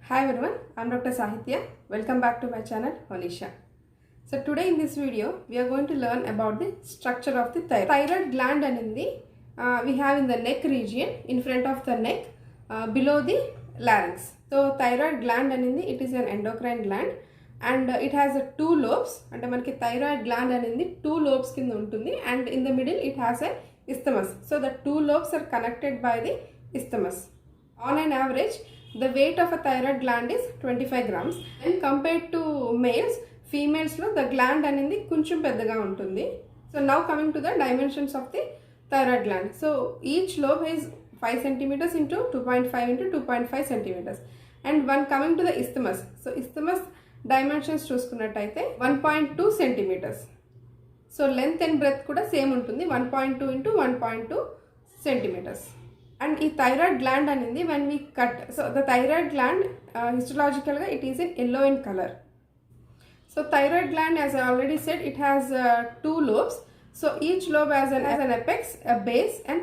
Hi everyone, I'm Dr. Sahithya. Welcome back to my channel, Holisha. So today in this video, we are going to learn about the structure of the thyroid. Thyroid gland we have in the neck region, in front of the neck, below the larynx. So thyroid gland it is an endocrine gland and it has two lobes. And manaki thyroid gland two lobes kinda untundi, and in the middle it has a isthmus. So the two lobes are connected by the isthmus. On an average, the weight of a thyroid gland is 25 grams. And compared to males, females lo the gland anindi koncham peddaga untundi. So now coming to the dimensions of the thyroid gland. So each lobe is 5 centimeters into 2.5 into 2.5 centimeters. And one coming to the isthmus. So isthmus dimensions చూసుకున్నట్టయితే 1.2 centimeters. So length and breadth kuda same untundi, 1.2 into 1.2 centimeters. And the thyroid gland anindi when we cut, so the thyroid gland histological it is in yellow in color. So thyroid gland, as I already said, it has two lobes. So each lobe has an apex, a base and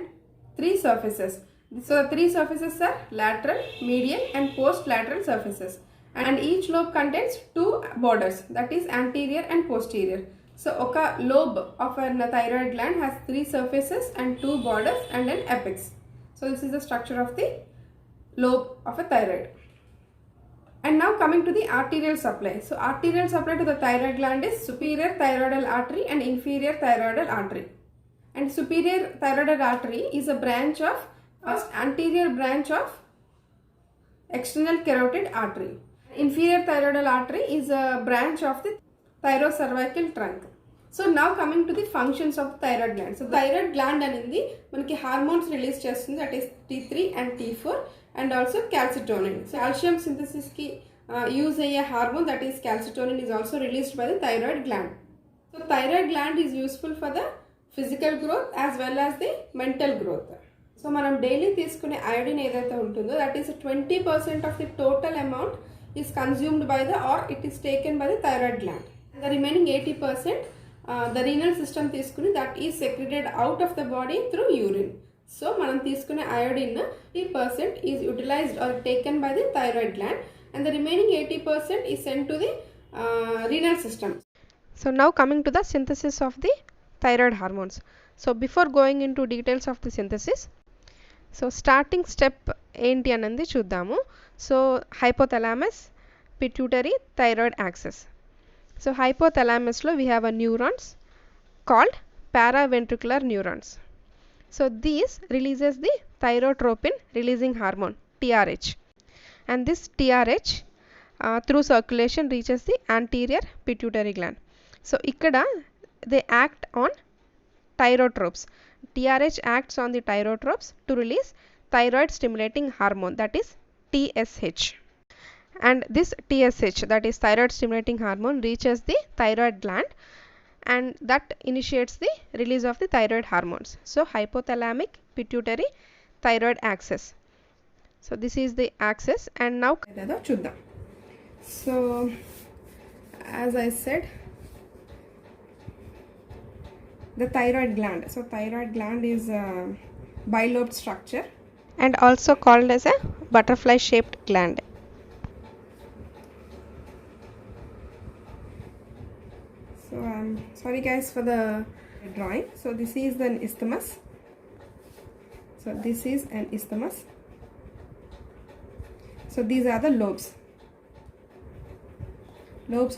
three surfaces. So the three surfaces are lateral, medial and post-lateral surfaces. And each lobe contains two borders, that is anterior and posterior. So oka lobe of a thyroid gland has three surfaces and two borders and an apex. So this is the structure of the lobe of a thyroid. And now coming to the arterial supply. So arterial supply to the thyroid gland is superior thyroidal artery and inferior thyroidal artery. And superior thyroidal artery is a branch of, first anterior branch of external carotid artery. Inferior thyroidal artery is a branch of the thyrocervical trunk. So now coming to the functions of thyroid gland. So thyroid gland anindi manaki hormones release chestundi, that is T3 and T4 and also calcitonin. So calcium synthesis ki use a hormone, that is calcitonin, is also released by the thyroid gland. So thyroid gland is useful for the physical growth as well as the mental growth. So manam daily teeskune iodine edaithe untundo, that is 20% of the total amount is consumed by the, or it is taken by the thyroid gland. And the remaining 80% the renal system తీసుకుని that is secreted out of the body through urine. So మనం తీసుకునే iodine 80% is utilized or taken by the thyroid gland and the remaining 80% is sent to the renal system. So now coming to the synthesis of the thyroid hormones. So before going into details of the synthesis, so starting step ఏంటి అనేది చూద్దాము. So hypothalamus, pituitary, thyroid axis. So hypothalamus lo we have a neurons called paraventricular neurons. So these releases the thyrotropin releasing hormone TRH, and this TRH through circulation reaches the anterior pituitary gland. So ikkada they act on thyrotropes. TRH acts on the thyrotropes to release thyroid stimulating hormone, that is TSH. And this TSH, that is thyroid stimulating hormone, reaches the thyroid gland and that initiates the release of the thyroid hormones. So hypothalamic pituitary thyroid axis. So this is the axis, and now చూద్దాం. So as I said, the thyroid gland. So thyroid gland is a bilobed structure and also called as a butterfly shaped gland. So I'm sorry guys for the drawing. So this is the isthmus. So this is an isthmus. So these are the lobes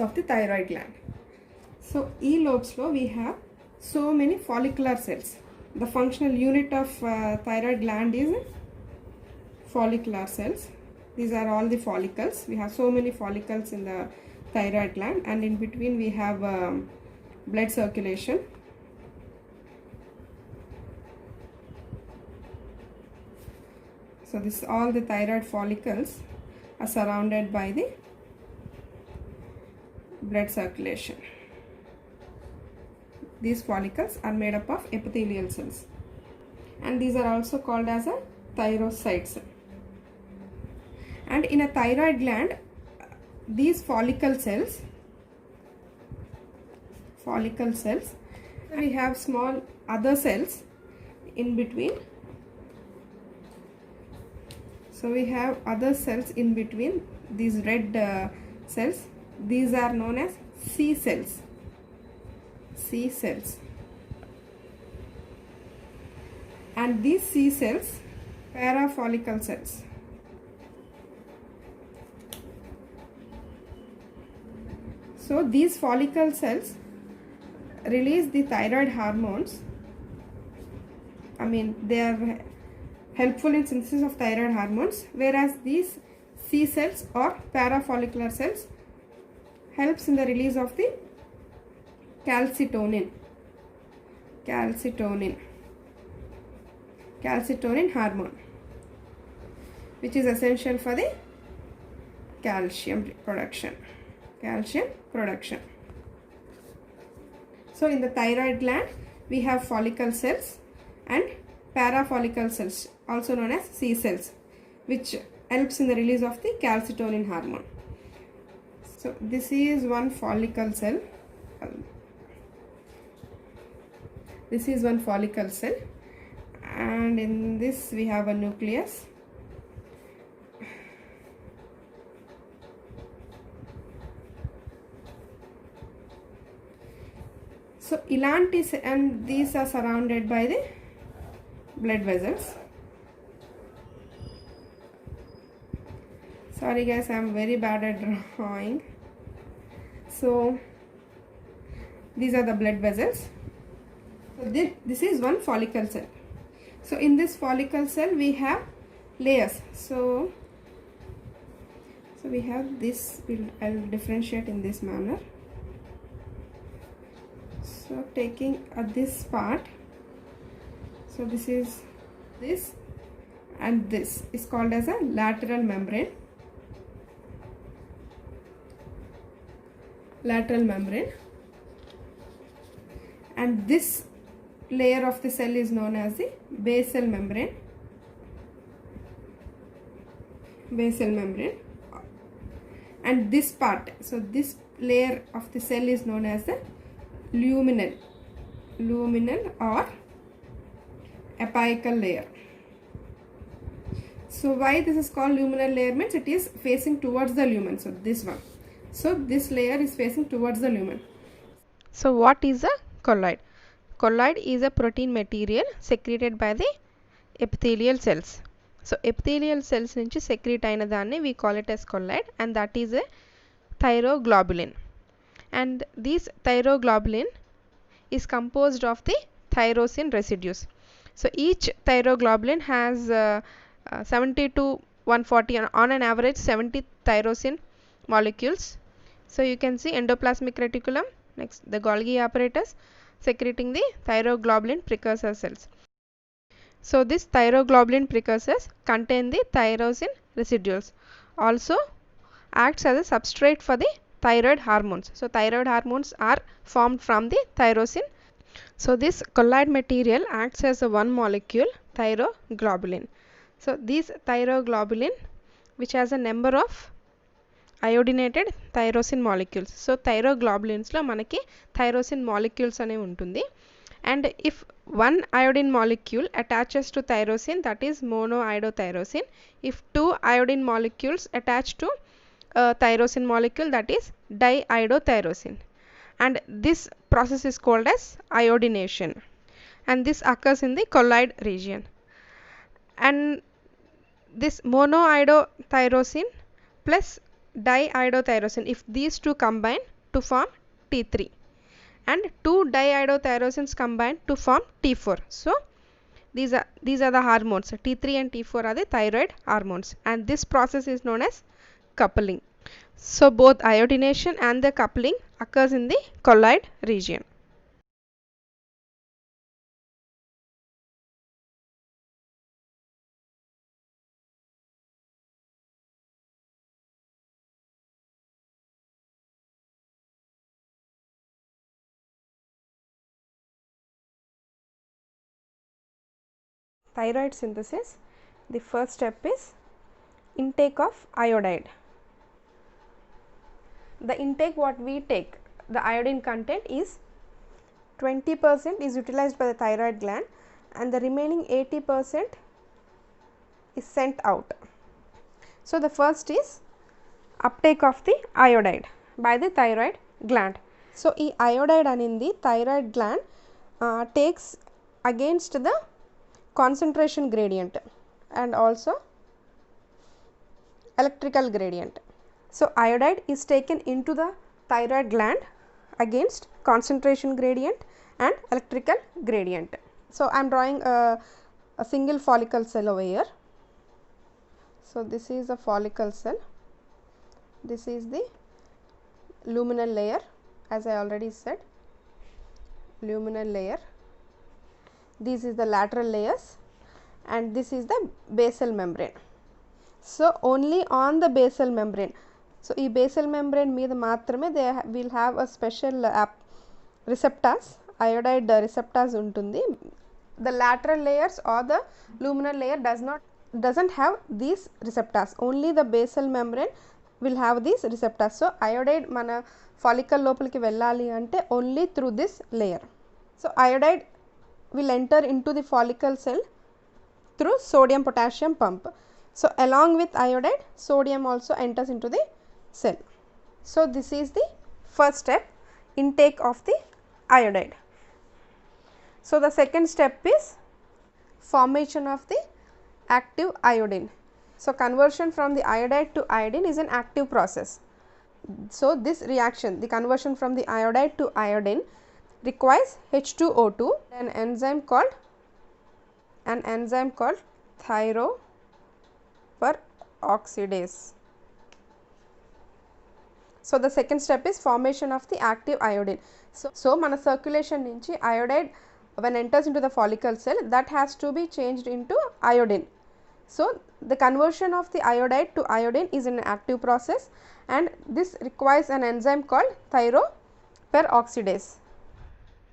of the thyroid gland. So e lobes lo we have so many follicular cells. The functional unit of thyroid gland is follicular cells. These are all the follicles. We have so many follicles in the thyroid gland, and in between we have blood circulation. So this all the thyroid follicles are surrounded by the blood circulation. These follicles are made up of epithelial cells, and these are also called as a thyrocytes. And in a thyroid gland, these follicle cells, we have small other cells in between. So So we have other cells in between these red cells. These are known as C cells. C cells. And these C cells, parafollicle cells. So these follicle cells release the thyroid hormones. I mean, they are helpful in synthesis of thyroid hormones, whereas these C cells or parafollicular cells helps in the release of the calcitonin hormone, which is essential for the calcium production. So in the thyroid gland we have follicle cells and parafollicle cells, also known as C cells, which helps in the release of the calcitonin hormone. So this is one follicle cell. This is one follicle cell, and in this we have a nucleus. So elantis, and these are surrounded by the blood vessels. Sorry guys, I am very bad at drawing. So these are the blood vessels. So this is one follicle cell. So in this follicle cell we have layers. So we have this. I'll differentiate in this manner. So taking this part, so this is this, and this is called as a lateral membrane. And this layer of the cell is known as the basal membrane. And this part, so this layer of the cell is known as the luminal or apical layer. So why this is called luminal layer means it is facing towards the lumen. So this one. So this layer is facing towards the lumen. So what is a colloid? Colloid is a protein material secreted by the epithelial cells. So epithelial cells nunchi secrete aina danni we call it as colloid, and that is a thyroglobulin. And this thyroglobulin is composed of the tyrosine residues. So each thyroglobulin has 70 to 140, on an average 70 tyrosine molecules. So you can see endoplasmic reticulum, next the Golgi apparatus secreting the thyroglobulin precursor cells. So this thyroglobulin precursors contain the tyrosine residuals, also acts as a substrate for the thyroid hormones. So thyroid hormones are formed from the tyrosine. So this colloid material acts as a one molecule thyroglobulin. So this thyroglobulin, which has a number of iodinated tyrosine molecules. So thyroglobulins lo manaki tyrosine molecules ane untundi, and if one iodine molecule attaches to tyrosine, that is monoiodotyrosine. If two iodine molecules attach to a tyrosine molecule, that is diiodotyrosine, and this process is called as iodination, and this occurs in the colloid region. And this monoiodotyrosine plus diiodotyrosine, if these two combine to form T3, and two diiodotyrosines combine to form T4. So these are the hormones. T3 and T4 are the thyroid hormones, and this process is known as coupling. So both iodination and the coupling occurs in the colloid region. Thyroid synthesis, the first step is intake of iodide. The intake what we take, the iodine content is 20% is utilized by the thyroid gland, and the remaining 80% is sent out. So the first is uptake of the iodide by the thyroid gland. So ఈ iodide అనేది thyroid gland takes against the concentration gradient and also electrical gradient. So iodide is taken into the thyroid gland against concentration gradient and electrical gradient. So I am drawing a single follicle cell over here. So this is a follicle cell, this is the luminal layer, as I already said, luminal layer, this is the lateral layers, and this is the basal membrane. So only on the basal membrane, so ఈ basal membrane మీద మాత్రమే they will have a special receptors, iodide receptors ఉంటుంది. The lateral layers or the luminal layer doesn't have these receptors, only the basal membrane will have these receptors. So iodide మన follicle లోపలికి వెళ్ళాలి అంటే only through this layer. So iodide will enter into the follicle cell through sodium potassium pump. So along with iodide, sodium also enters into the cell. So this is the first step, intake of the iodide. So the second step is formation of the active iodine. So conversion from the iodide to iodine is an active process. So this reaction, the conversion from the iodide to iodine, requires H2O2, an enzyme called thyroperoxidase. So the second step is formation of the active iodine. So mana circulation nunchi iodide when enters into the follicle cell, that has to be changed into iodine. So the conversion of the iodide to iodine is an active process, and this requires an enzyme called thyroperoxidase.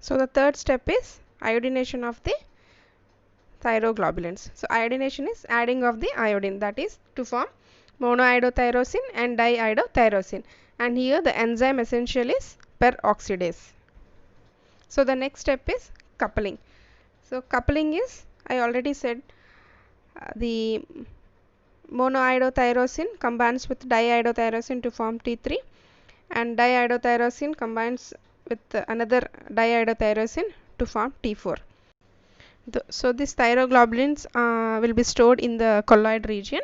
So the third step is iodination of the thyroglobulins. So iodination is adding of the iodine, that is to form monoiodotyrosine and diiodotyrosine, and here the enzyme essential is peroxidase. So the next step is coupling. So coupling is, I already said, the monoiodotyrosine combines with diiodotyrosine to form T3, and diiodotyrosine combines with another diiodotyrosine to form T4. So these thyroglobulins will be stored in the colloid region,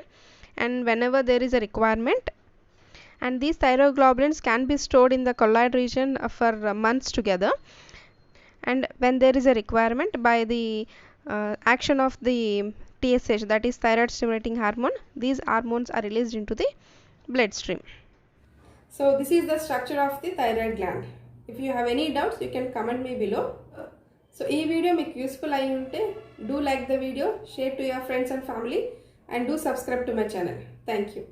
and whenever there is a requirement, and these thyroglobulins can be stored in the colloid region for months together, and when there is a requirement, by the action of the TSH, that is thyroid stimulating hormone, these hormones are released into the bloodstream. So this is the structure of the thyroid gland. If you have any doubts, you can comment me below. So ఈ video మీకు useful అయి ఉంటే do like the video, share to your friends and family, and do subscribe to my channel. Thank you.